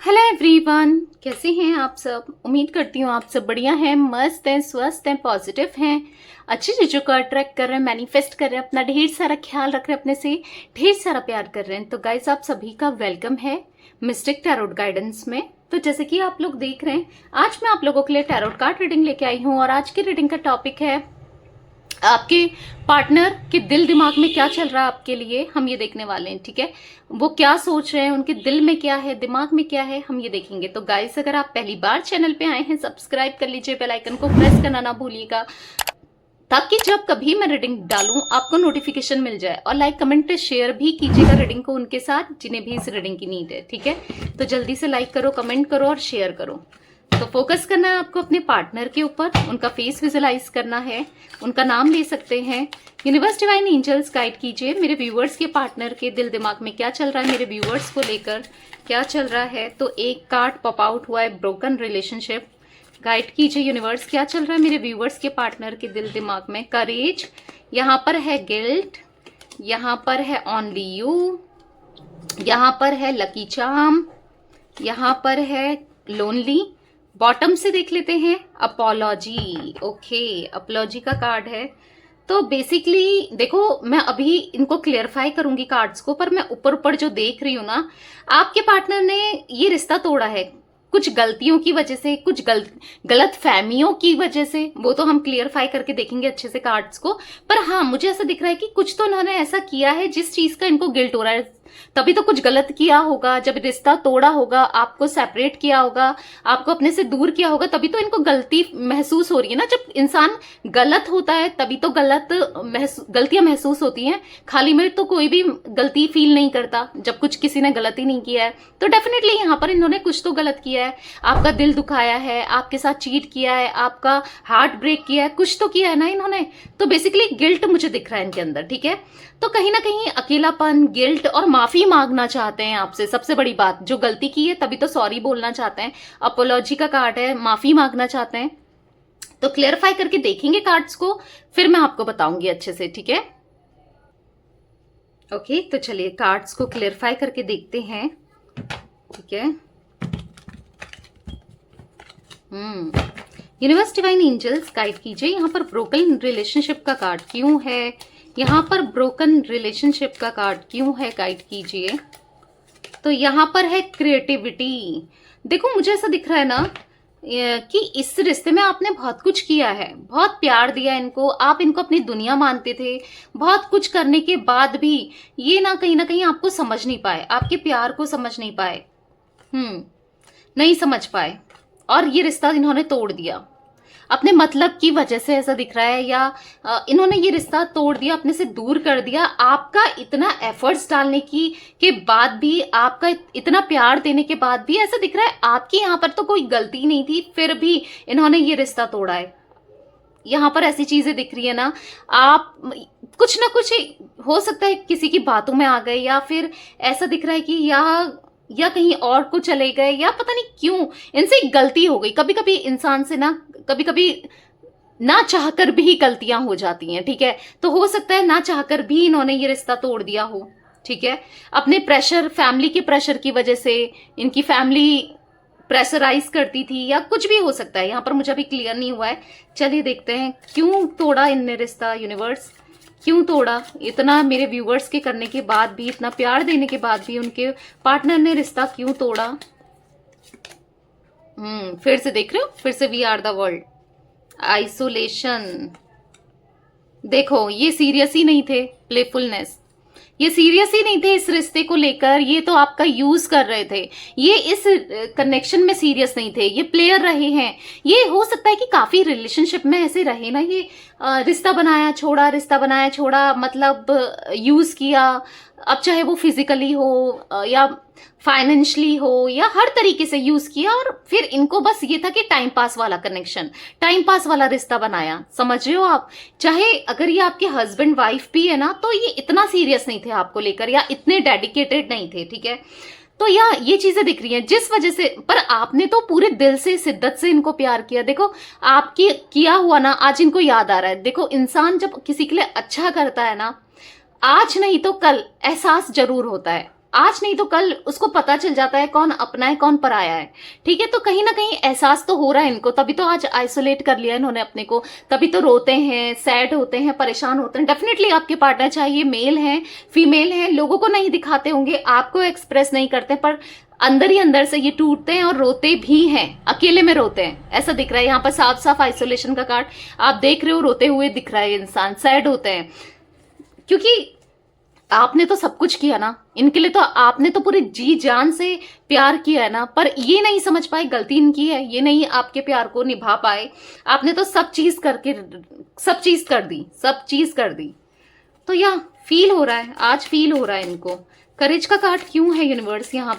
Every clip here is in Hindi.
हेलो एवरीवन, कैसे हैं आप सब। उम्मीद करती हूँ आप सब बढ़िया हैं, मस्त हैं, स्वस्थ हैं, पॉजिटिव हैं, अच्छी चीज़ों को अट्रैक्ट कर रहे हैं, मैनिफेस्ट कर रहे हैं, अपना ढेर सारा ख्याल रख रहे हैं, अपने से ढेर सारा प्यार कर रहे हैं। तो गाइस, आप सभी का वेलकम है मिस्टिक टैरोट गाइडेंस में। तो जैसे कि आप लोग देख रहे हैं, आज मैं आप लोगों के लिए टैरोट कार्ड रीडिंग लेके आई हूँ और आज की रीडिंग का टॉपिक है आपके पार्टनर के दिल दिमाग में क्या चल रहा है आपके लिए, हम ये देखने वाले हैं। ठीक है, वो क्या सोच रहे हैं, उनके दिल में क्या है, दिमाग में क्या है, हम ये देखेंगे। तो गाइस, अगर आप पहली बार चैनल पे आए हैं, सब्सक्राइब कर लीजिए, बेल आइकन को प्रेस करना ना भूलिएगा, ताकि जब कभी मैं रीडिंग डालूं आपको नोटिफिकेशन मिल जाए। और लाइक कमेंट शेयर भी कीजिएगा रीडिंग को उनके साथ जिन्हें भी इस रीडिंग की नीड है। ठीक है, तो जल्दी से लाइक करो, कमेंट करो और शेयर करो। तो फोकस करना है आपको अपने पार्टनर के ऊपर, उनका फेस विजुलाइज करना है, उनका नाम ले सकते हैं। यूनिवर्स डिवाइन एंजल्स गाइड कीजिए मेरे व्यूवर्स के पार्टनर के दिल दिमाग में क्या चल रहा है, मेरे व्यूवर्स को लेकर क्या चल रहा है। तो एक कार्ड पॉप आउट हुआ है, ब्रोकन रिलेशनशिप। गाइड कीजिए यूनिवर्स, क्या चल रहा है मेरे व्यूवर्स के पार्टनर के दिल दिमाग में। करेज, यहाँ पर है गिल्ट, यहाँ पर है ओनली यू, यहाँ पर है लकी चार्म, यहाँ पर है लोनली। बॉटम से देख लेते हैं अपॉलॉजी। ओके, अपॉलॉजी का कार्ड है। तो बेसिकली देखो, मैं अभी इनको क्लियरफाई करूंगी कार्ड्स को, पर मैं ऊपर ऊपर जो देख रही हूँ ना, आपके पार्टनर ने ये रिश्ता तोड़ा है कुछ गलतियों की वजह से, कुछ गलत फहमियों की वजह से। वो तो हम क्लियरफाई करके देखेंगे अच्छे से कार्ड्स को। पर हाँ, मुझे ऐसा दिख रहा है कि कुछ तो उन्होंने ऐसा किया है जिस चीज का इनको गिल्ट हो रहा है। तभी तो कुछ गलत किया होगा, जब रिश्ता तोड़ा होगा, आपको सेपरेट किया होगा, आपको अपने से दूर किया होगा, तभी तो इनको गलती महसूस हो रही है ना। जब इंसान गलत होता है तभी तो गलतियां महसूस होती हैं। खाली में तो कोई भी गलती फील नहीं करता जब कुछ किसी ने गलती नहीं किया है। तो डेफिनेटली यहाँ पर इन्होंने कुछ तो गलत किया है, आपका दिल दुखाया है, आपके साथ चीट किया है, आपका हार्ट ब्रेक किया है, कुछ तो किया है ना इन्होंने। तो बेसिकली गिल्ट मुझे दिख रहा है इनके अंदर। ठीक है, तो कहीं ना कहीं अकेलापन, गिल्ट और माफी मांगना चाहते हैं आपसे। सबसे बड़ी बात, जो गलती की है तभी तो सॉरी बोलना चाहते हैं। अपोलॉजी का कार्ड है, माफी मांगना चाहते हैं। तो क्लियरफाई करके देखेंगे कार्ड्स को, फिर मैं आपको बताऊंगी अच्छे से। ठीक है, ओके, तो चलिए कार्ड्स को क्लियरफाई करके देखते हैं। ठीक है, यूनिवर्स डिवाइन एंजल्स गाइड कीजिए, यहाँ पर ब्रोकन रिलेशनशिप का कार्ड क्यों है, यहाँ पर ब्रोकन रिलेशनशिप का कार्ड क्यों है, गाइड कीजिए। तो यहाँ पर है क्रिएटिविटी। देखो, मुझे ऐसा दिख रहा है ना कि इस रिश्ते में आपने बहुत कुछ किया है, बहुत प्यार दिया इनको, आप इनको अपनी दुनिया मानते थे। बहुत कुछ करने के बाद भी ये ना कहीं आपको समझ नहीं पाए, आपके प्यार को समझ नहीं पाए, नहीं समझ पाए, और ये रिश्ता इन्होंने तोड़ दिया अपने मतलब की वजह से। ऐसा दिख रहा है, या इन्होंने ये रिश्ता तोड़ दिया, अपने से दूर कर दिया। आपका इतना एफर्ट्स डालने के बाद भी, आपका इतना प्यार देने के बाद भी ऐसा दिख रहा है आपकी यहाँ पर तो कोई गलती नहीं थी, फिर भी इन्होंने ये रिश्ता तोड़ा है। यहाँ पर ऐसी चीजें दिख रही है ना, आप कुछ ना कुछ हो सकता है किसी की बातों में आ गए, या फिर ऐसा दिख रहा है कि या कहीं और को चले गए, या पता नहीं क्यों इनसे एक गलती हो गई। कभी कभी इंसान से ना, कभी कभी ना चाहकर भी गलतियां हो जाती हैं। ठीक है, तो हो सकता है ना चाहकर भी इन्होंने ये रिश्ता तोड़ दिया हो। ठीक है, अपने प्रेशर, फैमिली के प्रेशर की वजह से, इनकी फैमिली प्रेशराइज करती थी, या कुछ भी हो सकता है। यहाँ पर मुझे अभी क्लियर नहीं हुआ है। चलिए देखते हैं क्यों तोड़ा इनने रिश्ता। यूनिवर्स, क्यों तोड़ा। इतना मेरे व्यूवर्स के करने के बाद भी, इतना प्यार देने के बाद भी उनके पार्टनर ने रिश्ता क्यों तोड़ा। फिर से देख रहे हो, फिर से we are the world, isolation. देखो, ये सीरियस ही नहीं थे, प्लेफुलनेस, ये सीरियस ही नहीं थे इस रिश्ते को लेकर, ये तो आपका यूज कर रहे थे, ये इस कनेक्शन में सीरियस नहीं थे, ये प्लेयर रहे हैं। ये हो सकता है कि काफी रिलेशनशिप में ऐसे रहे ना, ये रिश्ता बनाया छोड़ा, रिश्ता बनाया छोड़ा, मतलब यूज किया। अब चाहे वो फिजिकली हो या फाइनेंशियली हो, या हर तरीके से यूज किया, और फिर इनको बस ये था कि टाइम पास वाला कनेक्शन, टाइम पास वाला रिश्ता बनाया। समझ रहे हो आप, चाहे अगर ये आपके हस्बैंड वाइफ भी है ना, तो ये इतना सीरियस नहीं थे आपको लेकर, या इतने डेडिकेटेड नहीं थे। ठीक है, तो ये चीजें दिख रही हैं जिस वजह से। पर आपने तो पूरे दिल से, शिद्दत से इनको प्यार किया। देखो, आपकी किया हुआ ना आज इनको याद आ रहा है। देखो, इंसान जब किसी के लिए अच्छा करता है ना, आज नहीं तो कल एहसास जरूर होता है। आज नहीं तो कल उसको पता चल जाता है कौन अपना है कौन पराया है। ठीक है, तो कहीं ना कहीं एहसास तो हो रहा है इनको, तभी तो आज आइसोलेट कर लिया इन्होंने अपने को, तभी तो रोते हैं, सैड होते हैं, परेशान होते हैं। डेफिनेटली आपके पार्टनर, चाहे ये मेल है फीमेल है, लोगों को नहीं दिखाते होंगे, आपको एक्सप्रेस नहीं करते, पर अंदर ही अंदर से ये टूटते हैं और रोते भी हैं, अकेले में रोते हैं, ऐसा दिख रहा है। यहाँ पर साफ साफ आइसोलेशन का कार्ड आप देख रहे हो, रोते हुए दिख रहा है इंसान, सैड होते हैं, क्योंकि आपने तो सब कुछ किया ना इनके लिए, तो आपने तो पूरे जी जान से प्यार किया है ना, पर ये नहीं समझ पाए गलती इनकी है, ये नहीं आपके प्यार को निभा पाए। आपने तो सब चीज कर दी। तो या फील हो रहा है, आज फील हो रहा है इनको। करेज का कार्ड क्यों है यूनिवर्स यहाँ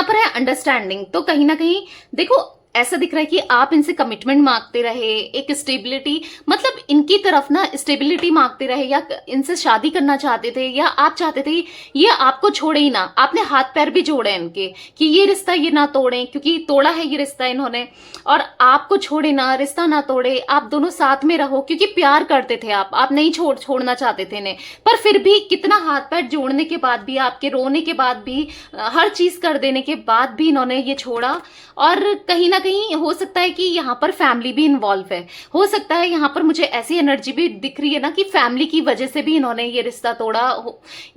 पर है अंडरस्टैंडिंग। तो कहीं ना कहीं देखो, ऐसा दिख रहा है कि आप इनसे कमिटमेंट मांगते रहे, एक स्टेबिलिटी, मतलब इनकी तरफ ना स्टेबिलिटी मांगते रहे, या इनसे शादी करना चाहते थे, या आप चाहते थे ये आपको छोड़े ही ना। आपने हाथ पैर भी जोड़े इनके कि ये रिश्ता ये ना तोड़े, क्योंकि तोड़ा है ये रिश्ता इन्होंने, और आपको छोड़े ना, रिश्ता ना तोड़े, आप दोनों साथ में रहो, क्योंकि प्यार करते थे आप नहीं छोड़ना चाहते थे इन्हें। पर फिर भी कितना हाथ पैर जोड़ने के बाद भी, आपके रोने के बाद भी, हर चीज कर देने के बाद भी इन्होंने ये छोड़ा। और कहीं ना कहीं हो सकता है कि यहाँ पर फैमिली भी इन्वॉल्व है, हो सकता है यहाँ पर मुझे ऐसी एनर्जी भी दिख रही है ना कि फैमिली की वजह से भी इन्होंने ये रिश्ता तोड़ा।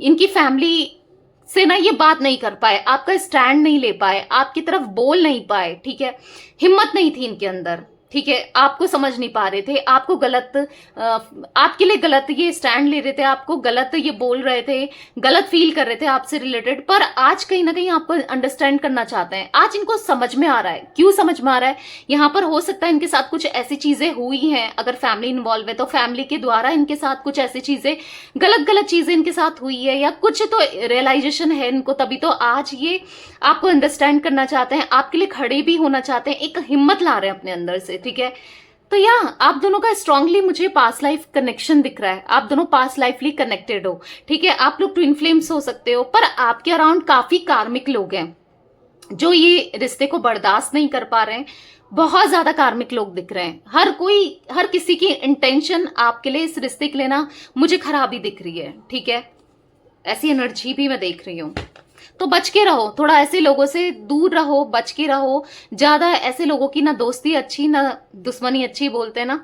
इनकी फैमिली से ना ये बात नहीं कर पाए, आपका स्टैंड नहीं ले पाए, आपकी तरफ बोल नहीं पाए। ठीक है, हिम्मत नहीं थी इनके अंदर। ठीक है, आपको समझ नहीं पा रहे थे, आपको गलत, आपके लिए गलत ये स्टैंड ले रहे थे, आपको गलत ये बोल रहे थे, गलत फील कर रहे थे आपसे रिलेटेड। पर आज कहीं ना कहीं आपको अंडरस्टैंड करना चाहते हैं, आज इनको समझ में आ रहा है। क्यों समझ में आ रहा है? यहाँ पर हो सकता है इनके साथ कुछ ऐसी चीजें हुई हैं, अगर फैमिली इन्वॉल्व है तो फैमिली के द्वारा इनके साथ कुछ ऐसी चीजें, गलत चीजें इनके साथ हुई है, या कुछ तो रियलाइजेशन है इनको, तभी तो आज ये आपको अंडरस्टैंड करना चाहते हैं, आपके लिए खड़े भी होना चाहते हैं, एक हिम्मत ला रहे हैं अपने अंदर से। ठीक है, तो या आप दोनों का स्ट्रांगली मुझे पास्ट लाइफ कनेक्शन दिख रहा है, आप दोनों पास्ट लाइफली कनेक्टेड हो। ठीक है, आप लोग ट्विन फ्लेम्स हो सकते हो, पर आपके अराउंड काफी कार्मिक लोग हैं जो ये रिश्ते को बर्दाश्त नहीं कर पा रहे हैं। बहुत ज्यादा कार्मिक लोग दिख रहे हैं, हर किसी की इंटेंशन आपके लिए, इस रिश्ते के लिए ना मुझे खराबी दिख रही है। ठीक है, ऐसी एनर्जी भी मैं देख रही हूँ, तो बच के रहो, थोड़ा ऐसे लोगों से दूर रहो, बच के रहो। ज्यादा ऐसे लोगों की ना दोस्ती अच्छी ना दुश्मनी अच्छी, बोलते हैं ना,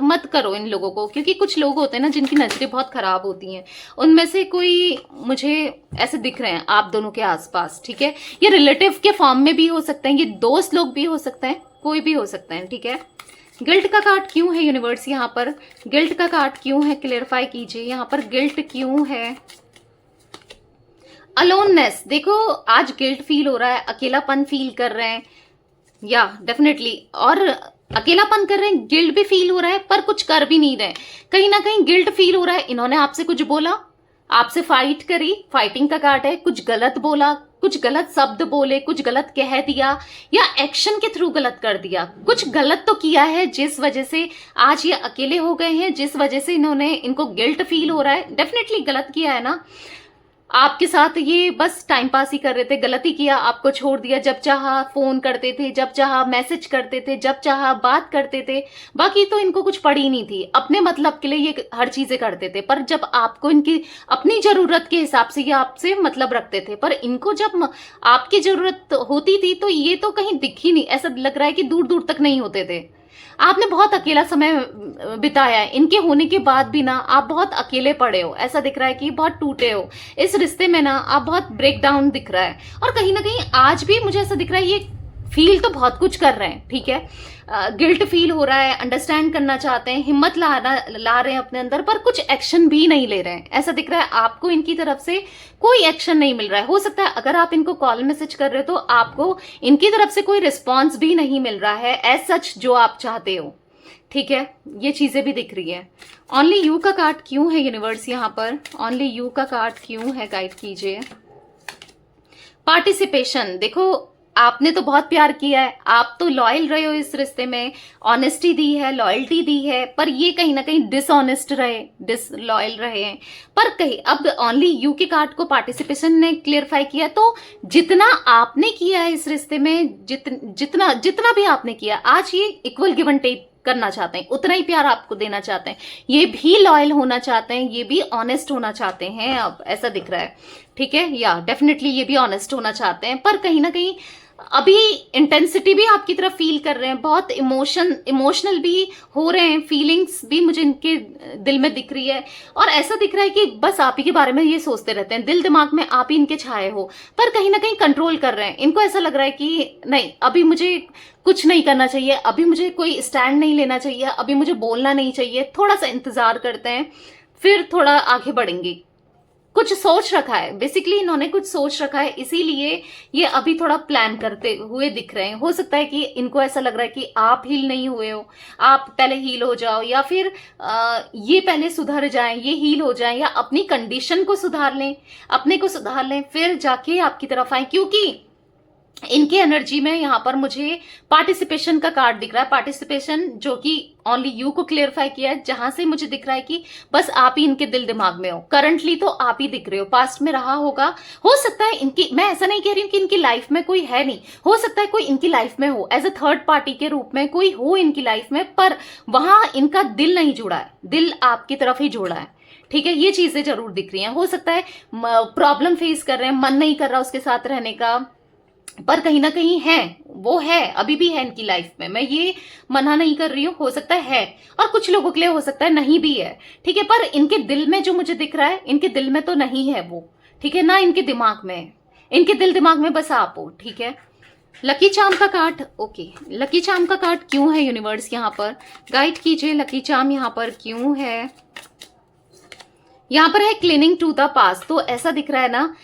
मत करो इन लोगों को, क्योंकि कुछ लोग होते हैं ना जिनकी नजरें बहुत खराब होती हैं। उनमें से कोई मुझे ऐसे दिख रहे हैं आप दोनों के आसपास। ठीक है, ये रिलेटिव के फॉर्म में भी हो सकते हैं, ये दोस्त लोग भी हो सकते हैं, कोई भी हो सकते हैं। ठीक है, गिल्ट का कार्ड क्यों है यूनिवर्स यहाँ पर? गिल्ट का कार्ड क्यों है, क्लेरिफाई कीजिए। यहाँ पर गिल्ट क्यों है? अलोननेस, देखो आज गिल्ट फील हो रहा है, अकेलापन फील कर रहे हैं, या डेफिनेटली, और अकेलापन कर रहे हैं, गिल्ट भी फील हो रहा है, पर कुछ कर भी नहीं रहे। कहीं ना कहीं गिल्ट फील हो रहा है, इन्होंने आपसे कुछ बोला, आपसे फाइट करी, फाइटिंग का कार्ड है, कुछ गलत बोला, कुछ गलत शब्द बोले, कुछ गलत कह दिया, या एक्शन के थ्रू गलत कर दिया, कुछ गलत तो किया है जिस वजह से आज ये अकेले हो गए हैं, जिस वजह से इनको गिल्ट फील हो रहा है। डेफिनेटली गलत किया है ना, आपके साथ ये बस टाइम पास ही कर रहे थे, गलती किया, आपको छोड़ दिया, जब चाहा फोन करते थे, जब चाहा मैसेज करते थे, जब चाहा बात करते थे, बाकी तो इनको कुछ पड़ी नहीं थी, अपने मतलब के लिए ये हर चीजें करते थे। पर जब आपको इनकी अपनी जरूरत के हिसाब से ये आपसे मतलब रखते थे, पर इनको जब आपकी जरूरत होती थी तो ये तो कहीं दिख ही नहीं, ऐसा लग रहा है कि दूर दूर तक नहीं होते थे। आपने बहुत अकेला समय बिताया है, इनके होने के बाद भी ना आप बहुत अकेले पड़े हो, ऐसा दिख रहा है कि बहुत टूटे हो इस रिश्ते में ना, आप बहुत ब्रेक डाउन दिख रहा है। और कहीं ना कहीं आज भी मुझे ऐसा दिख रहा है ये फील तो बहुत कुछ कर रहे हैं। ठीक है, गिल्ट फील हो रहा है, अंडरस्टैंड करना चाहते हैं, हिम्मत ला रहे हैं अपने अंदर, पर कुछ एक्शन भी नहीं ले रहे हैं। ऐसा दिख रहा है आपको इनकी तरफ से कोई एक्शन नहीं मिल रहा है। हो सकता है अगर आप इनको कॉल मैसेज कर रहे हो तो आपको इनकी तरफ से कोई रिस्पॉन्स भी नहीं मिल रहा है एज सच जो आप चाहते हो। ठीक है, ये चीजें भी दिख रही है। ओनली यू का कार्ड क्यों है यूनिवर्स यहाँ पर? ओनली यू का कार्ड क्यों है, गाइड कीजिए। पार्टिसिपेशन, देखो आपने तो बहुत प्यार किया है, आप तो लॉयल रहे हो इस रिश्ते में, ऑनेस्टी दी है, लॉयल्टी दी है, पर ये कहीं ना कहीं डिसऑनेस्ट रहे, डिसलॉयल रहे हैं। पर कहीं अब ओनली यू के कार्ड को पार्टिसिपेशन ने क्लियरफाई किया, तो जितना आपने किया है इस रिश्ते में, जितना भी आपने किया, आज ये इक्वल गिव एंड करना चाहते हैं, उतना ही प्यार आपको देना चाहते हैं, ये भी लॉयल होना चाहते हैं, ये भी ऑनेस्ट होना चाहते हैं, अब ऐसा दिख रहा है। ठीक है, या डेफिनेटली ये भी ऑनेस्ट होना चाहते हैं, पर कहीं ना कहीं अभी इंटेंसिटी भी आपकी तरफ फील कर रहे हैं, बहुत इमोशनल भी हो रहे हैं, फीलिंग्स भी मुझे इनके दिल में दिख रही है। और ऐसा दिख रहा है कि बस आप ही के बारे में ये सोचते रहते हैं, दिल दिमाग में आप ही इनके छाए हो, पर कहीं ना कहीं कंट्रोल कर रहे हैं। इनको ऐसा लग रहा है कि नहीं, अभी मुझे कुछ नहीं करना चाहिए, अभी मुझे कोई स्टैंड नहीं लेना चाहिए, अभी मुझे बोलना नहीं चाहिए, थोड़ा सा इंतजार करते हैं, फिर थोड़ा आगे बढ़ेंगे। कुछ सोच रखा है, बेसिकली इन्होंने कुछ सोच रखा है, इसीलिए ये अभी थोड़ा प्लान करते हुए दिख रहे हैं। हो सकता है कि इनको ऐसा लग रहा है कि आप हील नहीं हुए हो, आप पहले हील हो जाओ, या फिर ये पहले सुधर जाएं, ये हील हो जाएं, या अपनी कंडीशन को सुधार लें, अपने को सुधार लें, फिर जाके आपकी तरफ आए। क्योंकि इनके एनर्जी में यहाँ पर मुझे पार्टिसिपेशन का कार्ड दिख रहा है, पार्टिसिपेशन जो कि ओनली यू को क्लियरफाई किया है, जहां से मुझे दिख रहा है कि बस आप ही इनके दिल दिमाग में हो, करंटली तो आप ही दिख रहे हो, पास्ट में रहा होगा, हो सकता है इनकी, मैं ऐसा नहीं कह रही हूं कि इनकी लाइफ में कोई है नहीं, हो सकता है कोई इनकी लाइफ में हो, एज अ थर्ड पार्टी के रूप में कोई हो इनकी लाइफ में, पर वहां इनका दिल नहीं जुड़ा है, दिल आपकी तरफ ही जुड़ा है। ठीक है, ये चीजें जरूर दिख रही हैं। हो सकता है प्रॉब्लम फेस कर रहे हैं, मन नहीं कर रहा उसके साथ रहने का, पर कहीं ना कहीं है, वो है, अभी भी है इनकी लाइफ में, मैं ये मना नहीं कर रही हूँ, हो सकता है, और कुछ लोगों के लिए हो सकता है नहीं भी है। ठीक है, पर इनके दिल में जो मुझे दिख रहा है, इनके दिल में तो नहीं है वो। ठीक है ना, इनके दिमाग में, इनके दिल दिमाग में बस आप हो। ठीक है, लकी चार्म का कार्ड, ओके, लकी चार्म का कार्ड क्यों है यूनिवर्स यहाँ पर, गाइड कीजिए, लकी चार्म यहाँ पर क्यों है। यहाँ पर है क्लीनिंग टू द पास्ट, तो ऐसा दिख रहा है ना,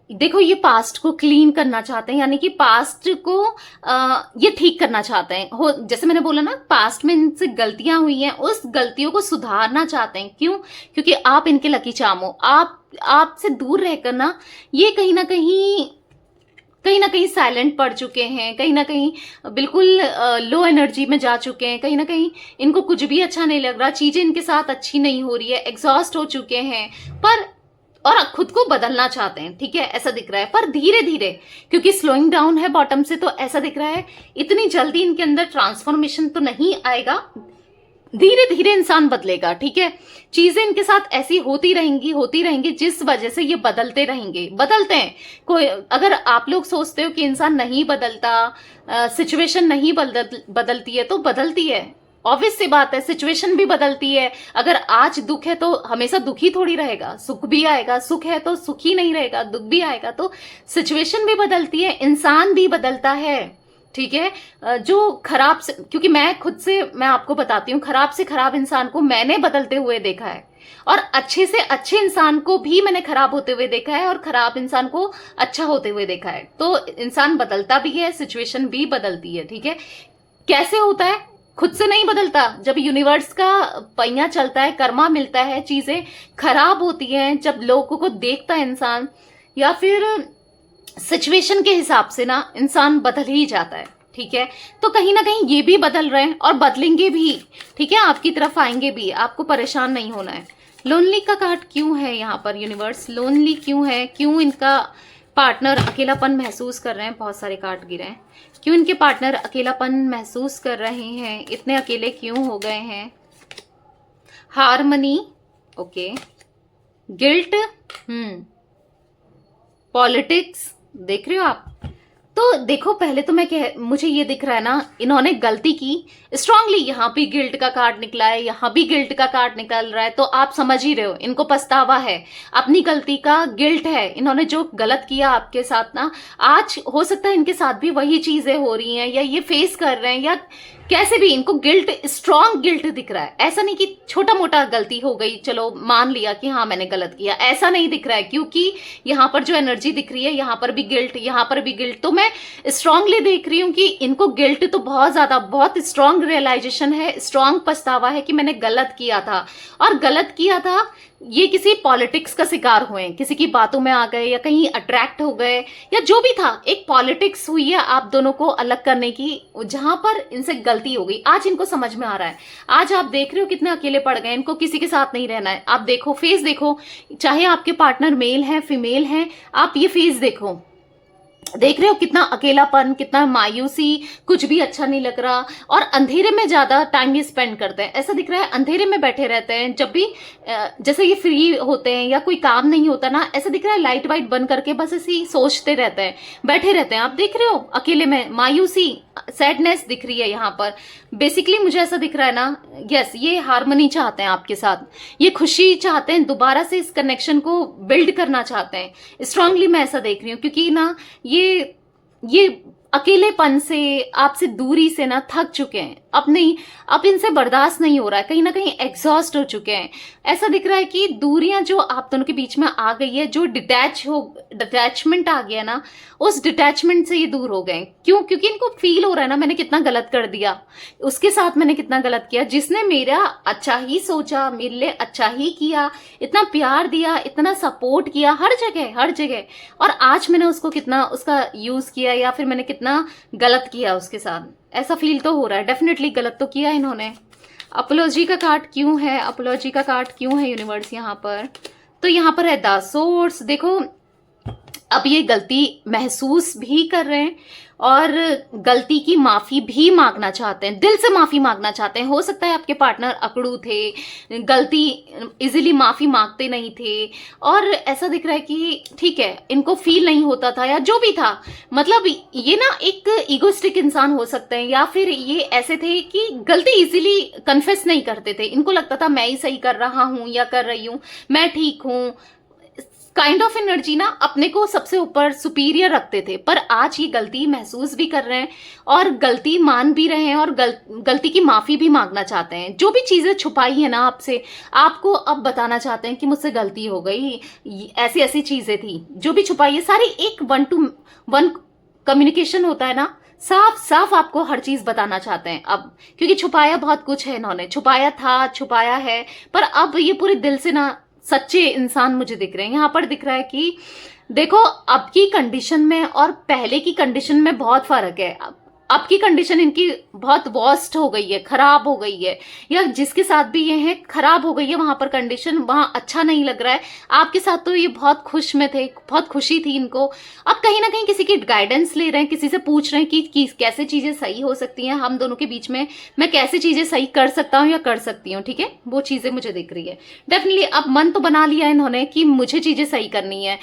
देखो ये पास्ट को क्लीन करना चाहते हैं, यानी कि पास्ट को ये ठीक करना चाहते हैं। हो, जैसे मैंने बोला ना, पास्ट में इनसे गलतियां हुई हैं, उस गलतियों को सुधारना चाहते हैं। क्यों? क्योंकि आप इनके लकी चार्म हो। आपसे दूर रहकर ना ये कहीं ना कहीं साइलेंट पड़ चुके हैं, कहीं ना कहीं बिल्कुल लो एनर्जी में जा चुके हैं, कहीं ना कहीं इनको कुछ भी अच्छा नहीं लग रहा, चीजें इनके साथ अच्छी नहीं हो रही है, एग्जॉस्ट हो चुके हैं, पर और खुद को बदलना चाहते हैं। ठीक है, ऐसा दिख रहा है, पर धीरे धीरे, क्योंकि स्लोइंग डाउन है बॉटम से, तो ऐसा दिख रहा है इतनी जल्दी इनके अंदर ट्रांसफॉर्मेशन तो नहीं आएगा, धीरे धीरे इंसान बदलेगा। ठीक है, चीजें इनके साथ ऐसी होती रहेंगी जिस वजह से ये बदलते रहेंगे, बदलते हैं। कोई, अगर आप लोग सोचते हो कि इंसान नहीं बदलता, सिचुएशन नहीं बदलती है, तो बदलती है, ऑब्वियस सी बात है, सिचुएशन भी बदलती है। अगर आज दुख है तो हमेशा दुखी थोड़ी रहेगा, सुख भी आएगा, सुख है तो सुखी नहीं रहेगा, दुख भी आएगा, तो सिचुएशन भी बदलती है, इंसान भी बदलता है। ठीक है, जो खराब से, क्योंकि मैं आपको बताती हूँ, खराब से खराब इंसान को मैंने बदलते हुए देखा है, और अच्छे से अच्छे इंसान को भी मैंने खराब होते हुए देखा है, और खराब इंसान को अच्छा होते हुए देखा है। तो इंसान बदलता भी है, सिचुएशन भी बदलती है। ठीक है, कैसे होता है? खुद से नहीं बदलता, जब यूनिवर्स का पहिया चलता है, कर्मा मिलता है, चीजें खराब होती हैं, जब लोगों को देखता है इंसान, या फिर सिचुएशन के हिसाब से ना इंसान बदल ही जाता है। ठीक है, तो कहीं ना कहीं ये भी बदल रहे हैं और बदलेंगे भी। ठीक है, आपकी तरफ आएंगे भी, आपको परेशान नहीं होना है। लोनली का कार्ड क्यों है यहाँ पर यूनिवर्स, लोनली क्यों है, क्यों इनका पार्टनर अकेलापन महसूस कर रहे हैं, बहुत सारे कार्ड गिरे हैं, क्यों इनके पार्टनर अकेलापन महसूस कर रहे हैं, इतने अकेले क्यों हो गए हैं। हार्मनी, ओके, गिल्ट, पॉलिटिक्स, देख रहे हो आप। तो देखो, पहले तो मुझे ये दिख रहा है ना, इन्होंने गलती की स्ट्रांगली, यहाँ भी गिल्ट का कार्ड निकला है, यहाँ भी गिल्ट का कार्ड निकल रहा है, तो आप समझ ही रहे हो, इनको पछतावा है, अपनी गलती का गिल्ट है, इन्होंने जो गलत किया आपके साथ ना, आज हो सकता है इनके साथ भी वही चीजें हो रही हैं, या ये फेस कर रहे हैं, या कैसे भी इनको गिल्ट, स्ट्रांग गिल्ट दिख रहा है। ऐसा नहीं कि छोटा मोटा गलती हो गई, चलो मान लिया कि हाँ मैंने गलत किया, ऐसा नहीं दिख रहा है, क्योंकि यहाँ पर जो एनर्जी दिख रही है, यहाँ पर भी गिल्ट, यहाँ पर भी गिल्ट, तो मैं स्ट्रांगली देख रही हूँ कि इनको गिल्ट तो बहुत ज्यादा, बहुत स्ट्रांग रियलाइजेशन है, स्ट्रांग पछतावा है कि मैंने गलत किया था, और गलत किया था, ये किसी पॉलिटिक्स का शिकार हुए, किसी की बातों में आ गए, या कहीं अट्रैक्ट हो गए, या जो भी था, एक पॉलिटिक्स हुई है आप दोनों को अलग करने की, जहां पर इनसे गलती हो गई। आज इनको समझ में आ रहा है, आज आप देख रहे हो कितने अकेले पड़ गए, इनको किसी के साथ नहीं रहना है। आप देखो, फेस देखो, चाहे आपके पार्टनर मेल है फीमेल है, आप ये फेस देखो, देख रहे हो कितना अकेलापन, कितना मायूसी, कुछ भी अच्छा नहीं लग रहा, और अंधेरे में ज्यादा टाइम ये स्पेंड करते हैं। ऐसा दिख रहा है अंधेरे में बैठे रहते हैं जब भी जैसे ये फ्री होते हैं या कोई काम नहीं होता ना, ऐसा दिख रहा है लाइट वाइट बंद करके बस ऐसे ही सोचते रहते हैं, बैठे रहते हैं। आप देख रहे हो अकेले में मायूसी, सैडनेस दिख रही है यहाँ पर। बेसिकली मुझे ऐसा दिख रहा है ना, यस, ये हार्मनी चाहते हैं आपके साथ, ये खुशी चाहते हैं, दोबारा से इस कनेक्शन को बिल्ड करना चाहते हैं। स्ट्रांगली मैं ऐसा देख रही हूँ, क्योंकि ना ये अकेलेपन से, आपसे दूरी से ना थक चुके हैं। अब इनसे बर्दाश्त नहीं हो रहा है, कहीं ना कहीं एग्जॉस्ट हो चुके हैं। ऐसा दिख रहा है कि दूरियां जो आप दोनों के बीच में आ गई है, जो डिटैचमेंट आ गया ना, उस डिटैचमेंट से ये दूर हो गए। क्यों? क्योंकि इनको फील हो रहा है ना, मैंने कितना गलत कर दिया, उसके साथ मैंने कितना गलत किया। जिसने मेरा अच्छा ही सोचा, मेरे लिए अच्छा ही किया, इतना प्यार दिया, इतना सपोर्ट किया हर जगह, और आज मैंने उसको कितना उसका यूज किया, या फिर मैंने कितना गलत किया उसके साथ। ऐसा फील तो हो रहा है, डेफिनेटली गलत तो किया इन्होंने। अपोलॉजी का कार्ड क्यों है? अपोलॉजी का कार्ड क्यों है यूनिवर्स यहाँ पर? तो यहाँ पर है द सोर्स। देखो, अब ये गलती महसूस भी कर रहे हैं और गलती की माफी भी मांगना चाहते हैं, दिल से माफी मांगना चाहते हैं। हो सकता है आपके पार्टनर अकड़ू थे, गलती इजीली माफी मांगते नहीं थे, और ऐसा दिख रहा है कि ठीक है, इनको फील नहीं होता था या जो भी था। मतलब ये ना एक इगोस्टिक इंसान हो सकते हैं, या फिर ये ऐसे थे कि गलती इजीली कन्फेस नहीं करते थे। इनको लगता था मैं ही सही कर रहा हूं या कर रही हूं, मैं ठीक हूं, काइंड ऑफ एनर्जी ना, अपने को सबसे ऊपर सुपीरियर रखते थे। पर आज ये गलती महसूस भी कर रहे हैं और गलती मान भी रहे हैं, और गलती की माफी भी मांगना चाहते हैं। जो भी चीजें छुपाई है ना आपसे, आपको अब बताना चाहते हैं कि मुझसे गलती हो गई, ऐसी ऐसी चीजें थी जो भी छुपाई है सारी। एक 1 to 1 कम्युनिकेशन होता है ना, साफ साफ आपको हर चीज बताना चाहते हैं अब, क्योंकि छुपाया बहुत कुछ है इन्होंने, छुपाया था, छुपाया है, पर अब ये पूरे दिल से ना सच्चे इंसान मुझे दिख रहे हैं। यहाँ पर दिख रहा है कि देखो, अब की कंडीशन में और पहले की कंडीशन में बहुत फर्क है। अब की कंडीशन इनकी बहुत वर्स्ट हो गई है, खराब हो गई है, या जिसके साथ भी ये है खराब हो गई है। वहां पर कंडीशन, वहां अच्छा नहीं लग रहा है। आपके साथ तो ये बहुत खुश में थे, बहुत खुशी थी इनको। अब कहीं ना कहीं किसी की गाइडेंस ले रहे हैं, किसी से पूछ रहे हैं कि कैसे चीजें सही हो सकती हैं हम दोनों के बीच में, मैं कैसे चीजें सही कर सकता हूँ या कर सकती हूँ। ठीक है, वो चीजें मुझे दिख रही है डेफिनेटली। अब मन तो बना लिया इन्होंने कि मुझे चीजें सही करनी है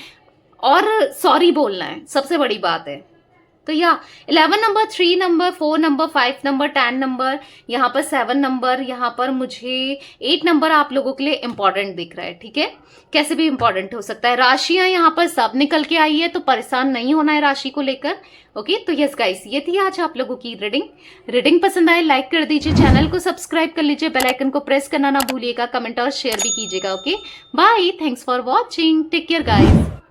और सॉरी बोलना है, सबसे बड़ी बात है। तो या 11 number, 3 number, 4 number, 5 number, 10 number, यहाँ पर 7 नंबर, यहाँ पर मुझे 8 नंबर आप लोगों के लिए इंपॉर्टेंट दिख रहा है। ठीक है, कैसे भी इंपॉर्टेंट हो सकता है। राशियां यहाँ पर सब निकल के आई है, तो परेशान नहीं होना है राशि को लेकर। ओके, तो यस गाइस, ये थी आज आप लोगों की रीडिंग पसंद आए लाइक कर दीजिए, चैनल को सब्सक्राइब कर लीजिए, बेल आइकन को प्रेस करना ना भूलिएगा, कमेंट और शेयर भी कीजिएगा। Okay, bye, thanks for watching, take care guys.